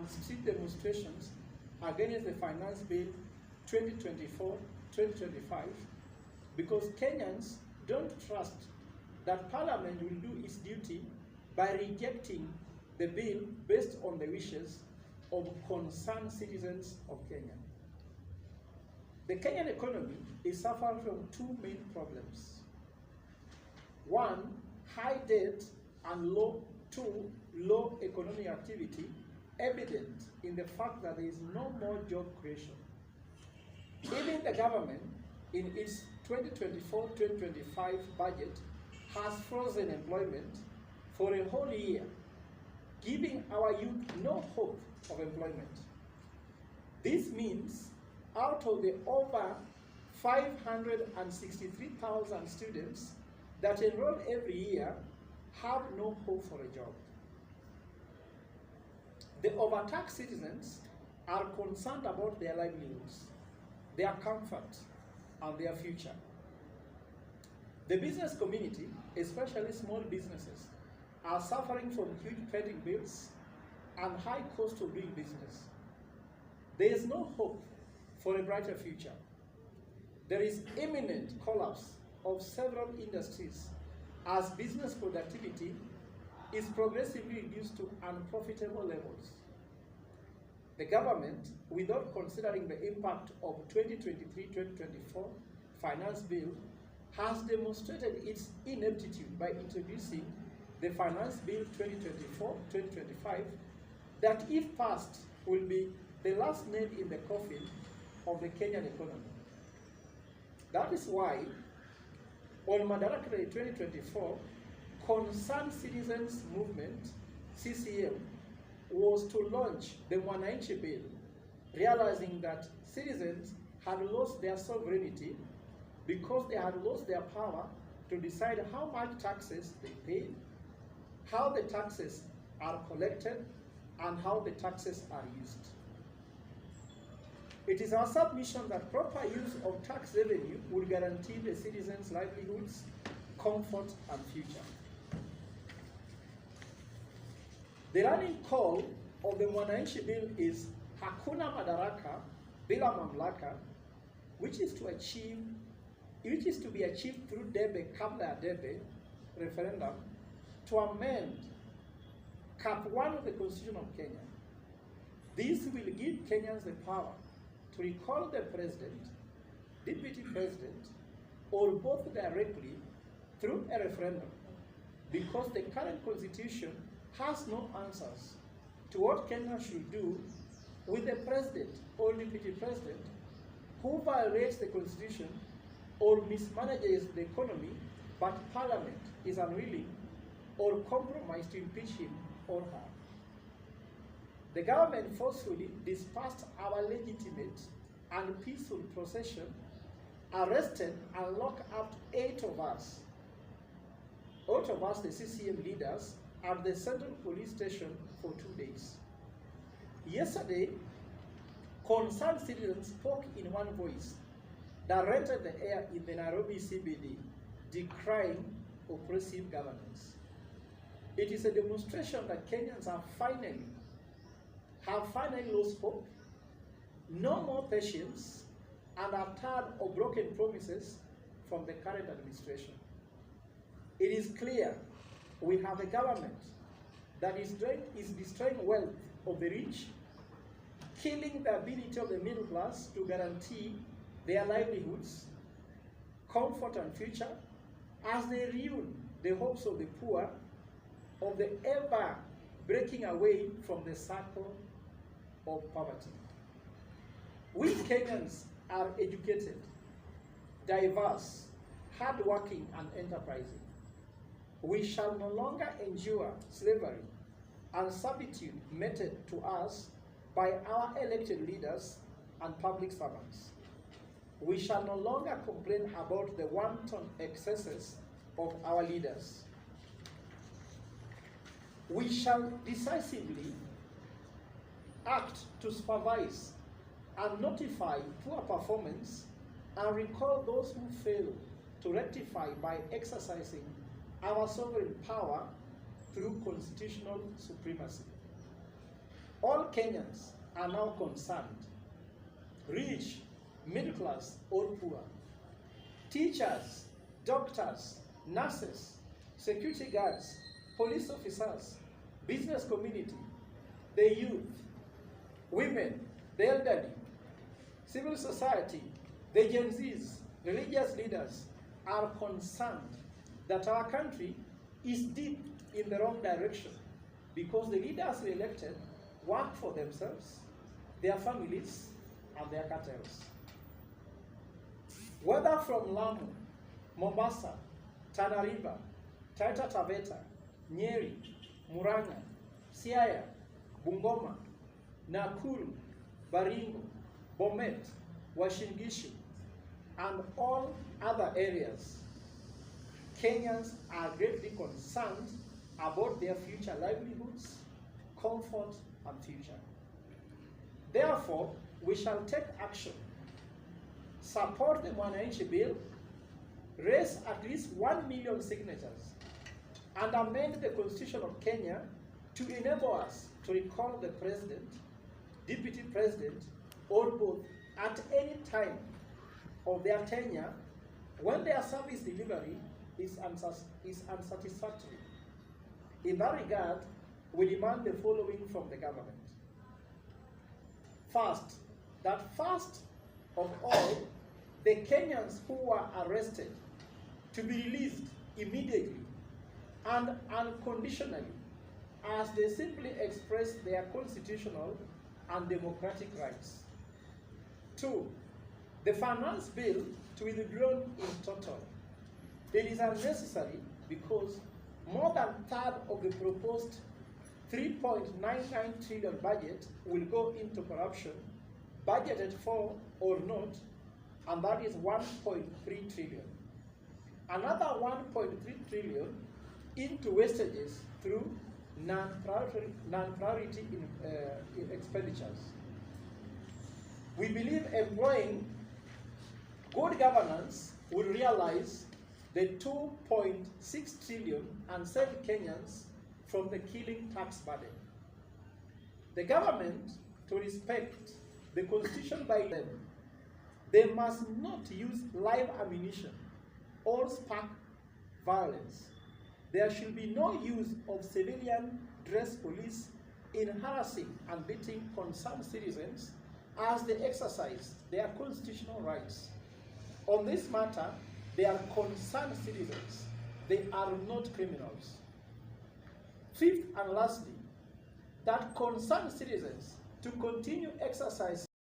and street demonstrations against the Finance Bill 2024-2025 because Kenyans don't trust that Parliament will do its duty by rejecting the bill based on the wishes of concerned citizens of Kenya. The Kenyan economy is suffering from two main problems. One, high debt, and two, low economic activity, evident in the fact that there is no more job creation. Even the government, in its 2024-2025 budget, has frozen employment for a whole year, giving our youth no hope of employment. This means out of the over 563,000 students that enroll every year have no hope for a job. The overtaxed citizens are concerned about their livelihoods, their comfort, and their future. The business community, especially small businesses, are suffering from huge pending bills and high cost of doing business. There is no hope for a brighter future. There is imminent collapse of several industries as business productivity is progressively reduced to unprofitable levels. The government, without considering the impact of 2023-2024 Finance Bill, has demonstrated its ineptitude by introducing the Finance Bill 2024-2025 that, if passed, will be the last nail in the coffin of the Kenyan economy. That is why, on Madaraka Day 2024, Concerned Citizens Movement, CCM, was to launch the Mwananchi Bill, realizing that citizens had lost their sovereignty because they had lost their power to decide how much taxes they paid, how the taxes are collected, and how the taxes are used. It is our submission that proper use of tax revenue will guarantee the citizens' livelihoods, comfort, and future. The running call of the Mwananchi Bill is Hakuna Madaraka Bila Mamlaka, which is to be achieved through Debe Kabla ya Debe referendum to amend Cap 1 of the Constitution of Kenya. This will give Kenyans the power to recall the president, deputy president, or both directly through a referendum, because the current constitution has no answers to what Kenya should do with the president or deputy president who violates the constitution or mismanages the economy, but Parliament is unwilling or compromised to impeach him or her. The government forcefully dispersed our legitimate and peaceful procession, arrested and locked up 8 of us, the CCM leaders, at the Central Police Station for 2 days. Yesterday, concerned citizens spoke in one voice that rented the air in the Nairobi CBD, decrying oppressive governance. It is a demonstration that Kenyans have finally lost hope, no more patience, and are tired of broken promises from the current administration. It is clear we have a government that is destroying wealth of the rich, killing the ability of the middle class to guarantee their livelihoods, comfort, and future, as they ruin the hopes of the poor of the ever breaking away from the circle of poverty. We Kenyans are educated, diverse, hardworking, and enterprising. We shall no longer endure slavery and servitude meted to us by our elected leaders and public servants. We shall no longer complain about the wanton excesses of our leaders. We shall decisively act to supervise and notify poor performance and recall those who fail to rectify by exercising our sovereign power through constitutional supremacy. All Kenyans are now concerned, rich, middle class, or poor. Teachers, doctors, nurses, security guards, police officers, business community, the youth, women, the elderly, civil society, the Gen Zs, religious leaders are concerned that our country is deep in the wrong direction because the leaders we elected work for themselves, their families, and their cartels. Whether from Lamu, Mombasa, Tana River, Taita Taveta, Nyeri, Murang'a, Siaya, Bungoma, Nakuru, Baringo, Bomet, Uasin Gishu, and all other areas, Kenyans are greatly concerned about their future livelihoods, comfort, and future. Therefore, we shall take action, support the Mwananchi Bill, raise at least 1 million signatures, and amend the Constitution of Kenya to enable us to recall the President, Deputy President, or both at any time of their tenure when their service delivery is unsatisfactory. In that regard, we demand the following from the government. First, that first of all, the Kenyans who were arrested to be released immediately and unconditionally as they simply express their constitutional and democratic rights. Two, the finance bill to be withdrawn in total. It is unnecessary because more than a third of the proposed 3.99 trillion budget will go into corruption, budgeted for or not, and that is 1.3 trillion. Another 1.3 trillion into wastages through non-priority expenditures. We believe employing good governance will realize the 2.6 trillion and save Kenyans from the killing tax burden. The government, to respect the constitution by them, they must not use live ammunition or spark violence. There should be no use of civilian dress police in harassing and beating concerned citizens as they exercise their constitutional rights. On this matter, they are concerned citizens. They are not criminals. Fifth and lastly, that concerned citizens to continue exercising